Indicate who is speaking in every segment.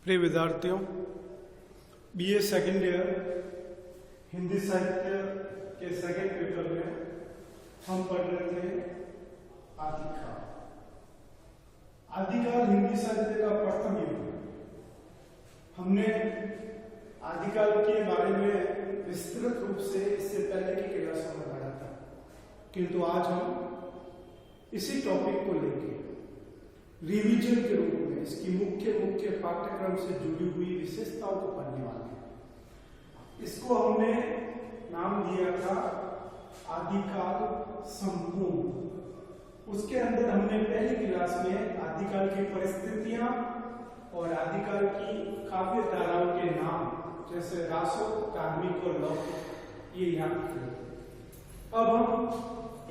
Speaker 1: प्रिय विद्यार्थियों, BA second year Hindi साहित्य के सेकेंड पेपर में हम पढ़ रहे थे आदिकाल। आदिकाल हिंदी साहित्य का प्रथम युग। हमने आदिकाल के बारे में विस्तृत रूप से इससे पहले की क्लासों में पढ़ा था, किंतु आज हम इसी टॉपिक को लेकर रिवीजन के रूप में इसकी मुख्य पाठ्यक्रम से जुड़ी हुई विशेषताओं को पढ़ने वाले हैं। इसको हमने नाम दिया था आदिकाल संपूर्ण। उसके अंदर हमने पहली क्लास में आदिकाल की परिस्थितियां और आदिकाल की काव्य धाराओं के नाम जैसे रासो, कार्मिक और लौकिक ये याद किए। अब हम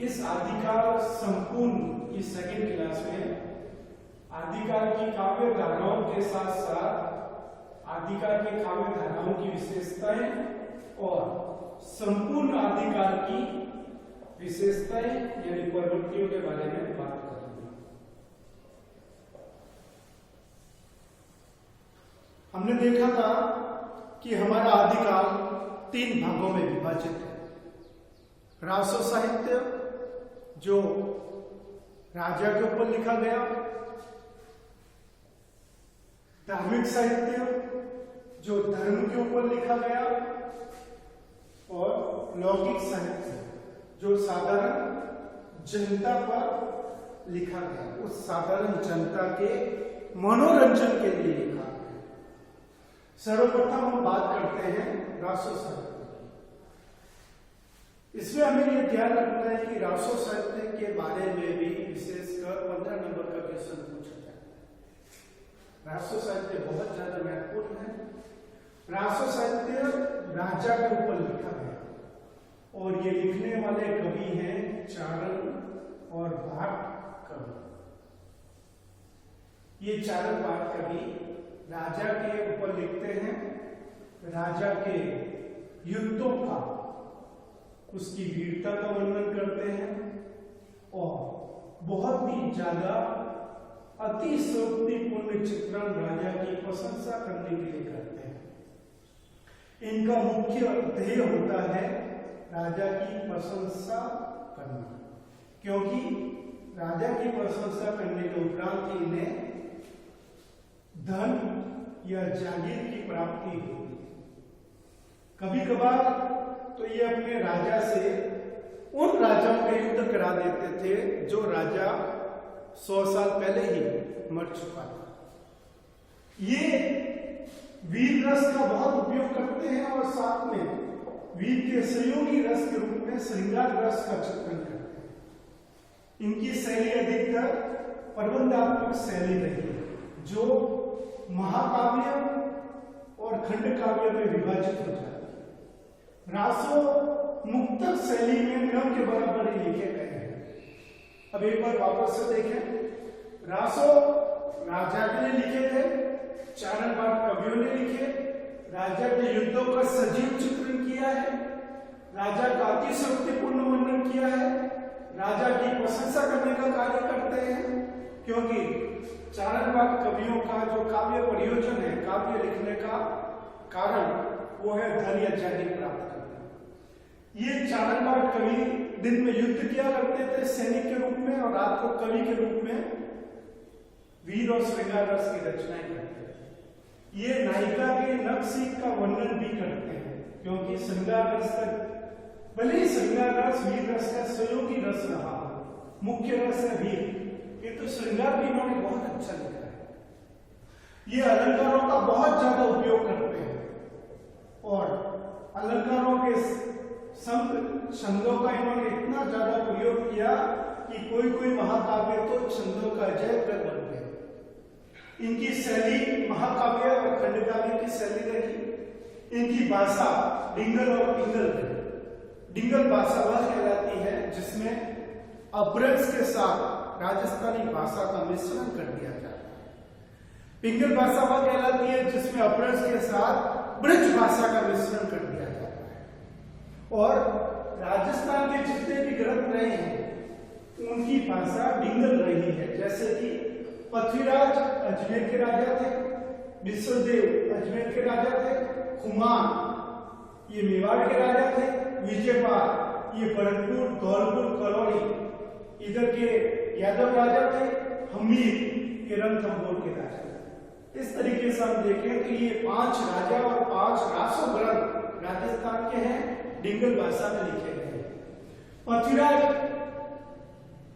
Speaker 1: इस आदिकाल संपूर्ण की सेकेंड क्लास में आदिकाल की काव्य धाराओं के साथ साथ आदिकाल के काव्य धाराओं की विशेषताएं और संपूर्ण आदिकाल की विशेषताएं यानी प्रवृत्तियों के बारे में बात करेंगे। हमने देखा था कि हमारा आदिकाल 3 भागों में विभाजित है। रासो साहित्य जो राजा के ऊपर लिखा गया, धार्मिक साहित्य जो धर्म के ऊपर लिखा गया और लौकिक साहित्य जो साधारण जनता पर लिखा गया, उस साधारण जनता के मनोरंजन के लिए लिखा गया। सर्वप्रथम हम बात करते हैं रासो साहित्य की। इसमें हमें यह ध्यान रखना है कि रासो साहित्य के बारे में भी विशेषकर 15 नंबर का क्वेश्चन पूछा जाता है। रासो साहित्य बहुत ज्यादा महत्वपूर्ण है। रासो साहित्य राजा के ऊपर लिखा गया और ये लिखने वाले कवि हैं चारण और भाट कवि। ये चारण भाट कवि राजा के ऊपर लिखते हैं, राजा के युद्धों का, उसकी वीरता का वर्णन करते हैं और बहुत ही ज्यादा अतिशयोक्तिपूर्ण चित्रण राजा की प्रशंसा करने के लिए करते हैं। इनका मुख्य ध्येय होता है राजा की प्रशंसा करना, क्योंकि राजा की प्रशंसा करने के उपरांत इन्हें धन या जागीर की प्राप्ति होती। कभी कभार तो ये अपने राजा से उन राजाओं का युद्ध करा देते थे जो राजा 100 साल पहले ही मर चुका था। ये वीर रस का बहुत उपयोग करते हैं और साथ में वीर के सहयोगी रस के रूप में श्रृंगार रस का चित्रण करते हैं। इनकी शैली अधिकतर प्रबंधात्मक शैली रही है, जो महाकाव्य और खंड काव्य में विभाजित हो जाती है। रासो मुक्तक शैली में क्रम के बराबर ही लिखे गए हैं। अब एक बार वापस से देखें। रासो राजा के लिए लिखे थे, चारण भाट कवियों ने लिखे, राजा के युद्धों का सजीव चित्रण किया है, राजा का अतिशयोक्तिपूर्ण वर्णन किया है, राजा की प्रशंसा करने का कार्य करते हैं, क्योंकि चारण भाट कवियों का जो काव्य प्रयोजन है, काव्य लिखने का कारण वो है धन या जागीर प्राप्त करना। ये चारण भाट कवि दिन में युद्ध किया करते थे सैनिक के रूप में और रात को कवि के रूप में वीर और श्रृंगार रस की रचनाएं करते थे। ये नायिका के नक्सीक का वर्णन भी करते हैं, क्योंकि श्रृंगार रस तक भले ही श्रृंगार रस वीर रस का सहयोगी रस रहा, मुख्य रस है वीर, ये तो श्रृंगार भी इन्होंने बहुत अच्छा लिखा है। ये अलंकारों का बहुत ज्यादा उपयोग करते हैं और अलंकारों के छंदों का इन्होंने इतना ज्यादा प्रयोग किया कि कोई महाकाव्य तो छंदों का जय कर बन गए। इनकी शैली महाकाव्य और खंड काव्य की शैली रही। इनकी भाषा डिंगल और पिंगल रही। डिंगल भाषा वह कहलाती है जिसमें अब्रज के साथ राजस्थानी भाषा का मिश्रण कर दिया जाता है। पिंगल भाषा वह कहलाती है जिसमें अब्रज के साथ ब्रज भाषा का मिश्रण कर दिया जाता है। और राजस्थान के जितने भी ग्रंथ रहे हैं उनकी भाषा डिंगल रही है। जैसे कि पृथ्वीराज अजमेर के राजा थे, विश्वदेव अजमेर के राजा थे, खुमान ये मेवाड़ के राजा थे, विजयपाल ये भरतपुर, धौलपुर, करौली इधर के यादव राजा थे, हमीर ये रणथंभौर के राजा थे। इस तरीके से हम देखें तो ये 5 राजा और 5 रासो ग्रंथ राजस्थान के हैं, डिंगल भाषा में लिखे गए हैं। पृथ्वीराज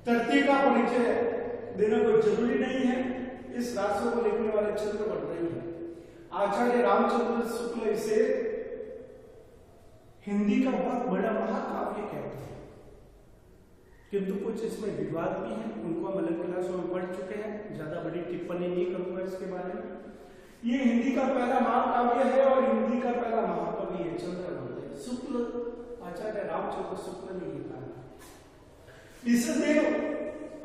Speaker 1: तृतीय का परिचय देना कोई जरूरी नहीं है, इस रासो को लिखने वाले चंद्रवर्ती हैं। आचार्य रामचंद्र शुक्ल इसे हिंदी का बहुत बड़ा महाकाव्य कहते हैं, किंतु कुछ इसमें विवाद भी है, उनको हम अलग क्लासों में पढ़ चुके हैं, ज्यादा बड़ी टिप्पणी नहीं करूंगा इसके बारे में। ये हिंदी का पहला महाकाव्य है और हिंदी का पहला महाकवि है चंद्रवर्ती शुक्ल, आचार्य रामचंद्र शुक्ल ने लिखा। विश्वदेव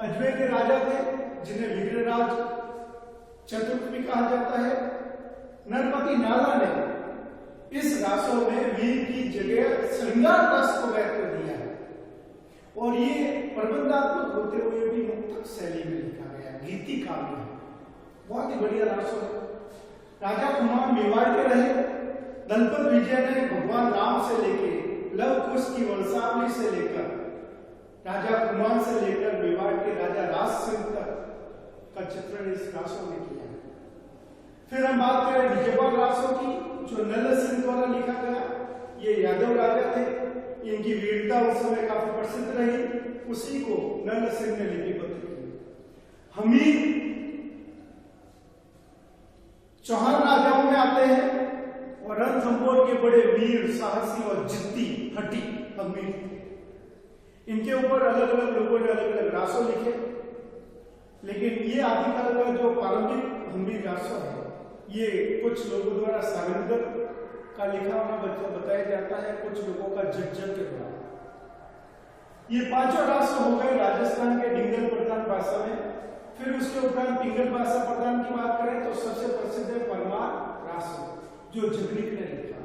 Speaker 1: अजमेर के राजा थे जिन्हें विग्रहराज चतुर्थ भी कहा जाता है। नरपति नाला ने इस रासो में वीर की जगह श्रृंगार रस को महत्व दिया है और ये प्रबंधात्मक होते हुए भी मुक्तक शैली में लिखा गया, गीति काव्य है, बहुत ही बढ़िया रासो है। राजा कुमार मेवाड़ के रहे। दलपत विजय ने भगवान राम से लेकर लव कुश की वंशावली से लेकर राजा कुमार से लेकर मेवाड़ के राजा राज सिंह तक का चित्रण इस रासो में किया है। फिर हम बात करें विजयपाल रासो की, जो नल सिंह द्वारा लिखा गया। ये यादव राजा थे, इनकी वीरता उस समय काफी प्रसिद्ध रही, उसी को नल सिंह ने लिपिबद्ध किया। हमीर चौहान राजाओं में आते हैं और रणथंभौर के बड़े वीर, साहसी और जिद्दी हठी हमीर थे। इनके ऊपर अलग अलग लोगों ने अलग अलग रासो लिखे, लेकिन ये आदिकाल का जो पारंपरिक हमीर रासो है ये कुछ लोगों द्वारा सारंगधर का लिखा हुआ बताया जाता है, कुछ लोगों का जज्जर के द्वारा। ये 5 रासो हो गए राजस्थान के डिंगल प्रधान भाषा में। फिर उसके उपरांत पिंगल भाषा प्रधान की बात करें तो सबसे प्रसिद्ध है परमार रासो, जो जगनीक ने लिखा।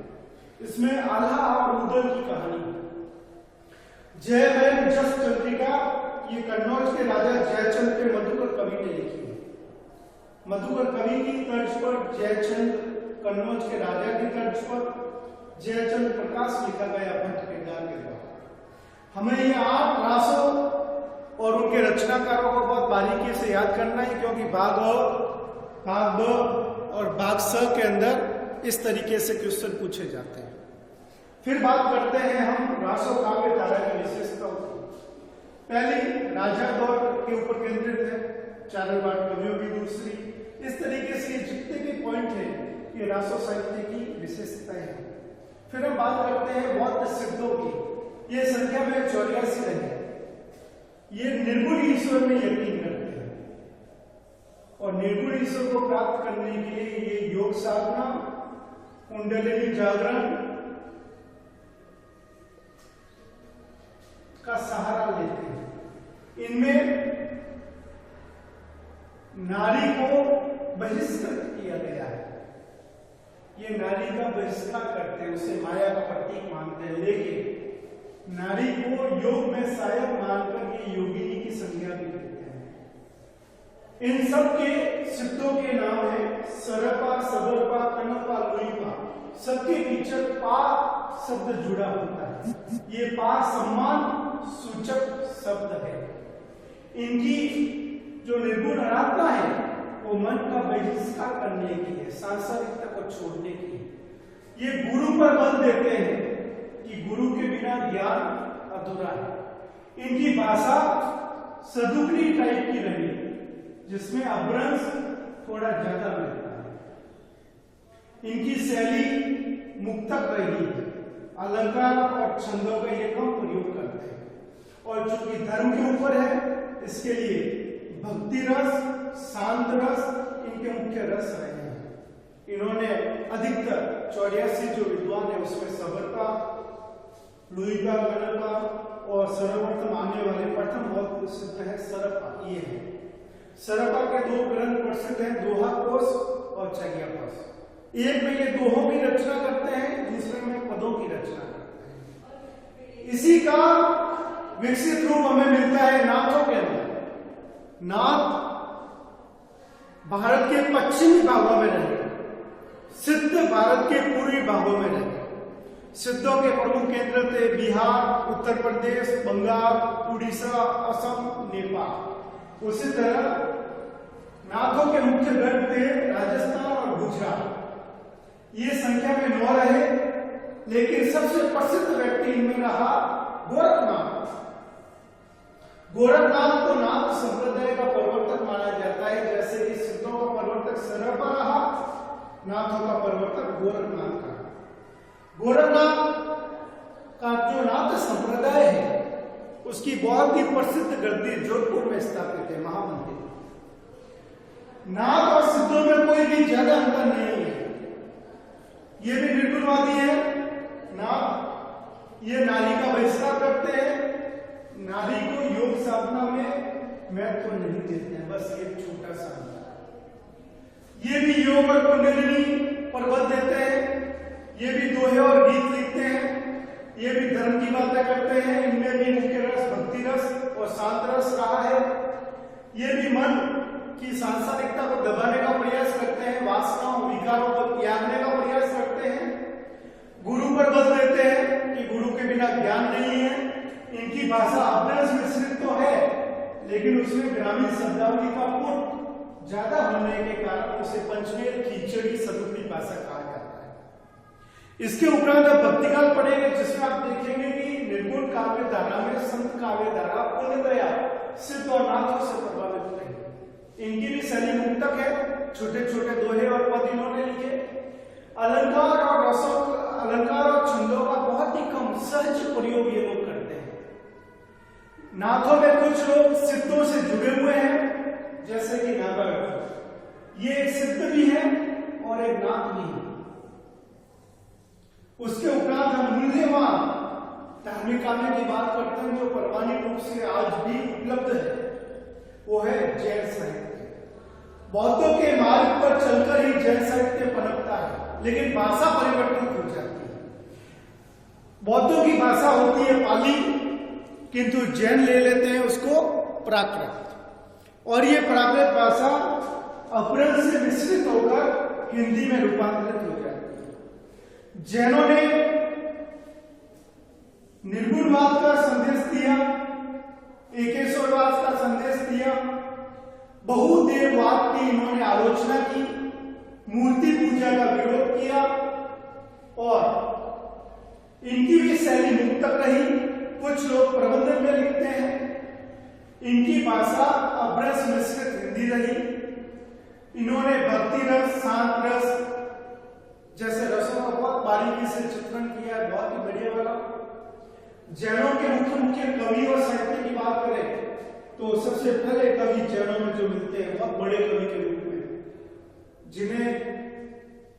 Speaker 1: इसमें आल्हा और उदल की कहानी है। जय बहन जस चंद्रिका ये कन्नौज के राजा जयचंद के मधुकर कवि ने लिखी है। मधुकर कवि की तर्ज पर जयचंद, कन्नौज के राजा की तर्ज पर जयचंद प्रकाश लिखा गया भट्ट केदार के द्वारा। हमें ये 8 रासों और उनके रचनाकारों को बहुत बारीकी से याद करना है, क्योंकि भाग ब और भाग स के अंदर इस तरीके से क्वेश्चन पूछे जाते हैं। फिर बात करते हैं हम रासो काव्य धारा की विशेषताओं की। पहली राजा दौर के ऊपर केंद्रित है, चारणवाड़ कवियों की दूसरी। इस तरीके से जितने भी पॉइंट हैं ये रासो साहित्य की विशेषताएं हैं। फिर हम बात करते हैं बौद्ध सिद्धों की। ये संख्या में 84 रहे। ये निर्गुण ईश्वर में यकीन करते हैं और निर्गुण ईश्वर को प्राप्त करने के लिए ये योग साधना, कुंडलिनी जागरण का सहारा लेते हैं। इनमें नारी को बहिष्कृत किया गया है। ये नारी का बहिष्कार करते हैं, उसे माया का प्रतीक मानते हैं, लेकिन नारी को योग में सहायक मानकर ये योगिनी की संज्ञा भी देते हैं। इन सब के सिद्धों के नाम है सरपा, सबरपा, कनपा, लोईपा। सबके पीछे पा शब्द जुड़ा होता है। ये पा सम्मान सूचक शब्द है। इनकी जो निर्गुण आराधना है वो मन का बहिष्कार करने की है, सांसारिकता को छोड़ने की है। ये गुरु पर बल देते हैं कि गुरु के बिना ज्ञान अधूरा है। इनकी भाषा सदुकड़ी टाइप की रही, जिसमें अपभ्रंश थोड़ा ज्यादा मिलता है। इनकी शैली मुक्तक रही है, अलंकार और छंदों का ये कम प्रयोग करते हैं। और जो कि धर्म के ऊपर है, इसके लिए भक्ति रस, शांत रस इनके मुख्य रस रहे हैं। इन्होंने अधिकतर 84 जो विद्वान है उसमें सबरपा, लुईपा, गणपा और सर्वप्रथम आने वाले प्रथम बहुत प्रसिद्ध है सरपा। ये है सरपा के 2 ग्रंथ प्रसिद्ध हैं, दोहा कोश और चर्याकोश। एक में ये दोहों की रचना करते हैं, दूसरे में पदों की रचना करते हैं। इसी का विकसित रूप हमें मिलता है नाथों के अंदर। नाथ भारत के पश्चिमी भागों में रहे, भारत के पूर्वी भागों में रहते। सिद्धों के प्रमुख केंद्र थे बिहार, उत्तर प्रदेश, बंगाल, उड़ीसा, असम, नेपाल। उसी तरह नाथों के मुख्य गढ़ थे राजस्थान और गुजरात। ये संख्या में 9 रहे, लेकिन सबसे प्रसिद्ध व्यक्ति इनमें रहा गोरखनाथ। गोरखनाथ को नाथ संप्रदाय का प्रवर्तक माना जाता है। जैसे कि सिद्धों का प्रवर्तक सरपा रहा, नाथों का प्रवर्तक गोरखनाथ का। गोरखनाथ का जो नाथ संप्रदाय है, उसकी बहुत ही प्रसिद्ध गद्दी जोधपुर में स्थापित है, महामंदिर। नाथ और सिद्धों में कोई भी ज्यादा अंतर नहीं है। ये भी निर्गुणवादी है। नाथ ये नारी का बहिष्कार करते हैं, नारी को योग साधना में महत्व नहीं देते हैं, बस ये छोटा सा अंतर। ये भी योग और कुंडलिनी पर बल देते हैं। ये भी दोहे और गीत लिखते हैं। ये भी धर्म की बातें करते हैं। इनमें भी मुख्य रस भक्ति रस और शांत रस रहा है। ये भी मन की सांसारिकता को दबाने का प्रयास करते हैं, वासनाओं विकारों को त्यागने का प्रयास करते हैं। गुरु पर बल देते हैं कि गुरु के बिना ज्ञान नहीं है। इनकी भाषा अभ्रंश मिश्रित तो है, लेकिन उसमें ग्रामीण शब्दावली का पुट ज्यादा होने के कारण उसे पंचमेल खिचड़ी सदुपी भाषा कहा जाता है। इसके उपरांत आप भक्तिकाल पढ़ेंगे, जिसमें आप देखेंगे कि निर्गुण काव्य धारा में संत काव्य धारा पूर्णतया सिद्ध और नाथों से प्रभावित रही। इनकी भी शैली मुक्तक है। छोटे छोटे दोहे और पद इन्होंने लिखे। अलंकार और रसों, अलंकार और छंदों का बहुत ही कम सहज प्रयोग ये लोग करते हैं। नाथों में कुछ लोग सिद्धों से जुड़े हुए हैं, जैसे कि नागर। ये एक सिद्ध भी है और एक नाथ भी है। उसके उपरांत हम मूल्यवान धार्मिक काव्य की बात करते हैं, जो परमाणु रूप से आज भी उपलब्ध है। वो है जैन साहित्य। बौद्धों के मार्ग पर चलकर ही जैन साहित्य पनपता है, लेकिन भाषा परिवर्तित हो जाती है। बौद्धों की भाषा होती है पाली, किंतु जैन ले लेते हैं उसको प्राकृत, और ये प्राकृत भाषा अपभ्रंश से मिश्रित होकर हिंदी में रूपांतरित हो जाती है। जैनों ने निर्गुणवाद का संदेश दिया, एकेश्वरवाद का संदेश दिया, बहुदेववाद की इन्होंने आलोचना की, मूर्ति पूजा का विरोध किया, और इनकी भी शैली मुक्तक रही। कुछ लोग प्रबंधन में लिखते हैं। इनकी भाषा अपभ्रंश मिश्रित हिंदी रही। इन्होंने भक्ति रस, शांत रस जैसे रसों का बहुत बारीकी से चित्रण किया है, बहुत ही बढ़िया वाला। जैनों के मुख्य मुख्य कवि और साहित्य की बात करें तो सबसे पहले कवि जैनों में जो मिलते हैं बहुत बड़े कवि के रूप में, जिन्हें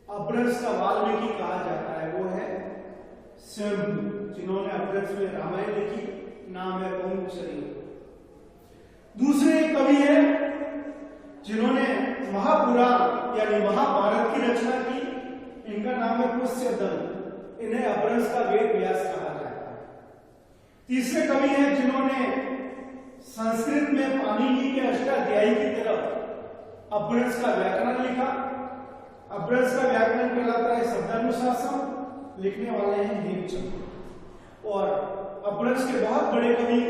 Speaker 1: अपभ्रंश का वाल्मीकि कहा जाता है, वो है स्वयंभू, जिन्होंने अपभ्रंश में रामायण लिखी। नाम है ओंचरी। दूसरे कवि हैं जिन्होंने महापुराण यानी महाभारत की रचना की। इनका नाम है पुष्यदन। इन्हें अपभ्रंश का वेद व्यास कहा जाता है। तीसरे कवि हैं जिन्होंने संस्कृत में पाणिनि के अष्टाध्यायी की तरफ अपभ्रंश का व्याकरण लिखा। अपभ्रंश का व्याकरण कहलाता है शब्दानुशासन। लिखने वाले हैं हेमचंद्र। और अपभ्रंश के बहुत बड़े कवि,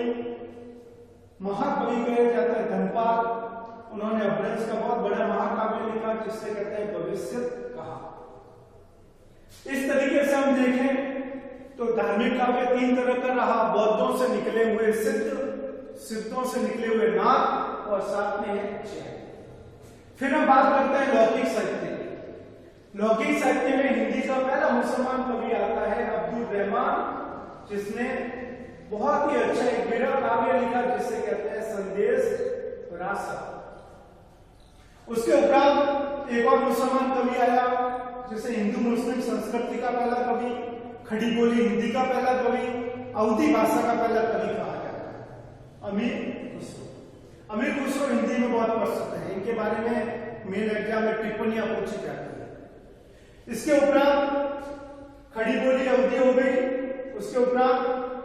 Speaker 1: महाकवि कहे जाता है धनपाल। उन्होंने अपभ्रंश का बहुत बड़ा महाकाव्य लिखा, जिससे कहते हैं भविष्य कहा। इस तरीके से हम देखें तो धार्मिक काव्य 3 तरह का रहा। बौद्धों से निकले हुए सिद्ध, सिद्धों से निकले हुए नाथ, और साथ में है जैन। फिर हम बात करते हैं लौकिक साहित्य। लौकिक साहित्य में हिंदी का पहला मुसलमान कवि आता है अब्दुल रहमान, जिसने बहुत ही अच्छा एक विरह काव्य लिखा, जिसे कहते हैं संदेश रासा। उसके उपरांत एक और मुसलमान कवि आया, जिसे हिंदू मुस्लिम संस्कृति का पहला कवि, खड़ी बोली हिंदी का पहला कवि, अवधी भाषा का पहला कवि कहा जाता है, अमीर खुसरो। अमीर खुसरो हिंदी में बहुत प्रसिद्ध है। इनके बारे में मेन एग्जाम में टिप्पणियां पूछी जाती है। इसके उपरांत खड़ी बोली अवधि हो गई। उसके उपरांत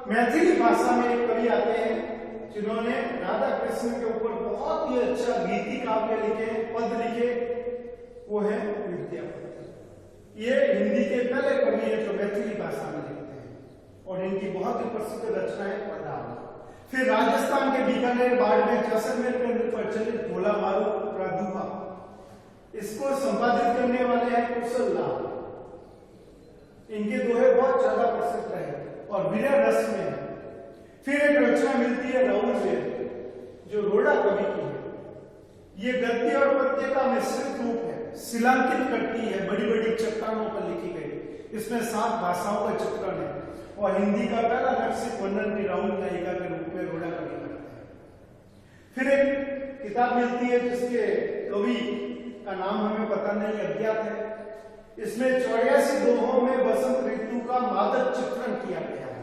Speaker 1: मैथिली भाषा में एक कवि आते हैं जिन्होंने राधा कृष्ण के ऊपर बहुत ही अच्छा गीति काव्य लिखे, पद लिखे, वो है विद्यापति। ये हिंदी के पहले कवि है जो मैथिली भाषा में लिखते हैं और इनकी बहुत ही प्रसिद्ध रचनाएं पदार्थ। फिर राजस्थान के बीकानेर, बाड़मेर, जैसलमेर में प्रचलित भोला मारू प्रादुर्भाव, इसको संपादित करने वाले हैं कुशल लाल। इनके दोहे बहुत ज्यादा प्रसिद्ध रहे और वीरा रस में है। फिर एक रचना मिलती है राहुल वेद जो रोड़ा कवि की है। ये गद्य और पद्य का मिश्रित रूप है, शिलांकित करती है, बड़ी बड़ी चट्टानों पर लिखी गई। इसमें 7 भाषाओं का चित्रण है और हिंदी का पहला नक्सिक वर्णन भी राहुल नायिका के रूप में रोड़ा कवि करते हैं। फिर एक किताब मिलती है जिसके कवि का नाम हमें पता नहीं, अज्ञात है। इसमें 84 दोहों में बसंत ऋतु का मादक चित्रण किया गया है।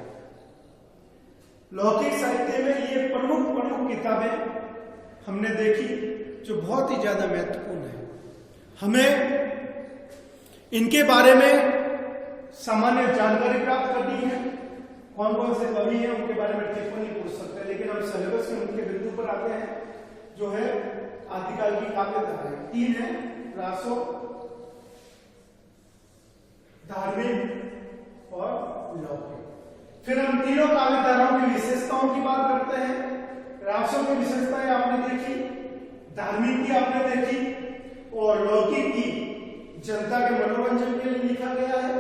Speaker 1: लौकिक साहित्य में ये प्रमुख किताबें हमने देखी जो बहुत ही ज्यादा महत्वपूर्ण है। हमें इनके बारे में सामान्य जानकारी प्राप्त करनी है, कौन कौन से कवि हैं उनके बारे में टिप्पणी पूछ सकते हैं, लेकिन हम सिलेबस के मुख्य बिंदु पर आते हैं जो है आदिकाल की काव्य धाराएं। 3 है, रासो, धार्मिक और लौकिक। फिर हम तीनों काव्य धाराओं की विशेषताओं की बात करते हैं। रासों की विशेषताएं आपने देखी, धार्मिक की आपने देखी और लौकिक की जनता के मनोरंजन के लिए लिखा गया है।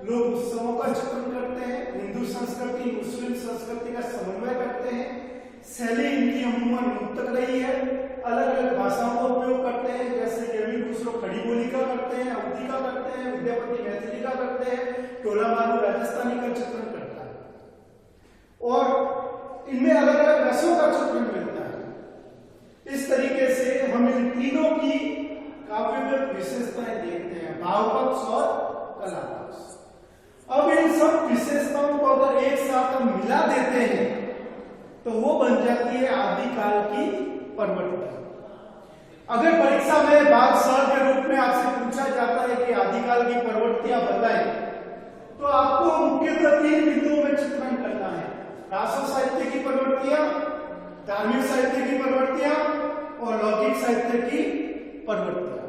Speaker 1: लोग उत्सवों का चित्रण करते हैं, हिंदू संस्कृति मुस्लिम संस्कृति का समन्वय करते हैं। शैली इनकी अमूमन मुक्तक रही है, अलग अलग भाषाओं का उपयोग करते हैं, जैसे केवी खुसरो खड़ी बोली का करते हैं, अवधी का करते हैं, विद्यापति मैथिली का करते हैं, टोला मारू राजस्थानी का चित्रण करता है और इनमें अलग अलग रसों का चित्रण मिलता है। इस तरीके से हम इन तीनों की काव्य में विशेषताएं देखते हैं, भाव पक्ष और कला पक्ष। अब इन सब विशेषताओं को अगर एक साथ हम मिला देते हैं तो वो बन जाती है आदिकाल की प्रवृत्ति। अगर परीक्षा में बात सर के रूप में आपसे पूछा जाता है कि आदिकाल की प्रवृत्तियां बताएं, तो आपको मुख्यतः 3 बिंदुओं में चित्रण करना है। रासो साहित्य की प्रवृत्तियां, धार्मिक साहित्य की प्रवृत्तियां और लौकिक साहित्य की प्रवृत्तियां।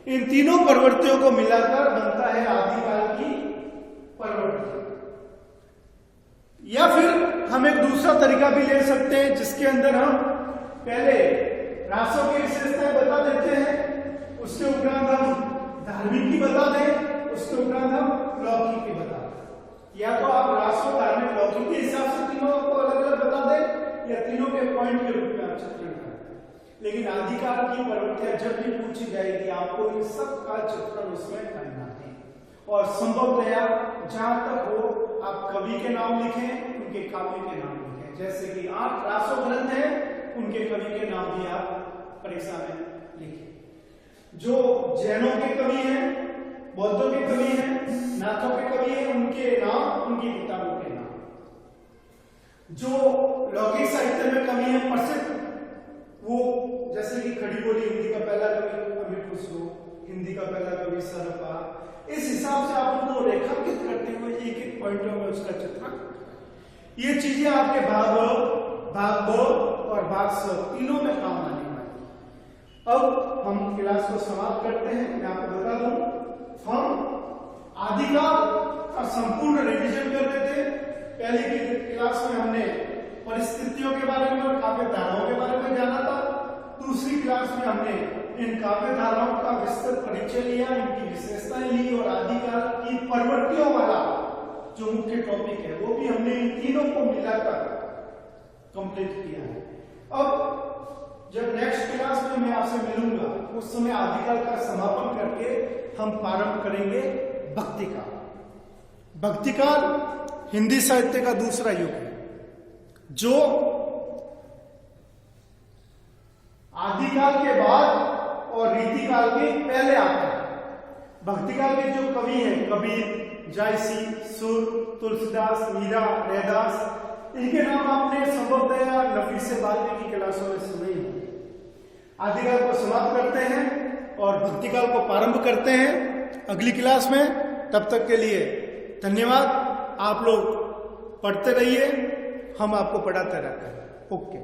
Speaker 1: इन तीनों प्रवृत्तियों को मिलाकर बनता है आदिकाल की प्रवृत्ति। या फिर हम एक दूसरा तरीका भी ले सकते हैं जिसके अंदर हम पहले रासों की विशेषताएं बता देते हैं, उसके उपरांत हम धार्मिक की बता दें, उसके उपरांत हम लौकिक की बता दें। या तो आप रासों, धार्मिक, लौकिक के हिसाब से तीनों को अलग अलग बता दें या तीनों के पॉइंट के रूप में आप चित्रण करें। लेकिन आदिकाल की प्रवृत्तियां जब भी पूछी जाएगी आपको इन सब का चित्रण उसमें करना है और संभवतया जहां तक हो आप कवि के नाम लिखें, उनके काव्य के नाम लिखें। जैसे कि 8 रासो ग्रंथ हैं, उनके कवि के नाम भी आप परीक्षा में लिखें। जो जैनों के कवि हैं, बौद्धों के कवि हैं, नाथों के कवि हैं, उनके नाम, उनकी किताबों के नाम। जो लौकिक साहित्य में कवि हैं प्रसिद्ध, वो जैसे कि खड़ी बोली हिंदी का पहला कवि अमिर खुसरो, हिंदी का पहला कवि सरपा। इस हिसाब से आप उनको रेखांकित करते हुए एक एक पॉइंटों में उसका चित्रण। ये चीजें आपके भाग ब और भाग स तीनों में काम आने वाली। अब हम क्लास को समाप्त करते हैं। मैं आपको बता दूं, हम आदिकाल का संपूर्ण रिवीजन कर रहे थे। पहली क्लास में हमने परिस्थितियों के बारे में और काव्य धाराओं के बारे में जाना था। दूसरी क्लास में हमने इन काव्य धाराओं का विस्तृत परिचय लिया, इनकी विशेषताएं ली और आदिकाल की प्रवृत्तियों वाला जो मुख्य टॉपिक है वो भी हमने इन तीनों को मिलाकर कंप्लीट किया है। अब जब नेक्स्ट क्लास में मैं आपसे मिलूंगा उस समय आदिकाल का समापन करके हम प्रारंभ करेंगे भक्तिकाल। भक्तिकाल हिंदी साहित्य का दूसरा युग है जो आदिकाल के बाद और रीतिकाल के पहले आता है। भक्तिकाल के जो कवि हैं, कबीर, जायसी, सुर, तुलसीदास, मीरा, रैदास, इनके नाम आपने संभवतया नफीस बाल्टी की क्लासों में सुने होंगे। आदिकाल को समाप्त करते हैं और भक्तिकाल को प्रारंभ करते हैं अगली क्लास में। तब तक के लिए धन्यवाद। आप लोग पढ़ते रहिए, हम आपको पढ़ाते रहते हैं। ओके।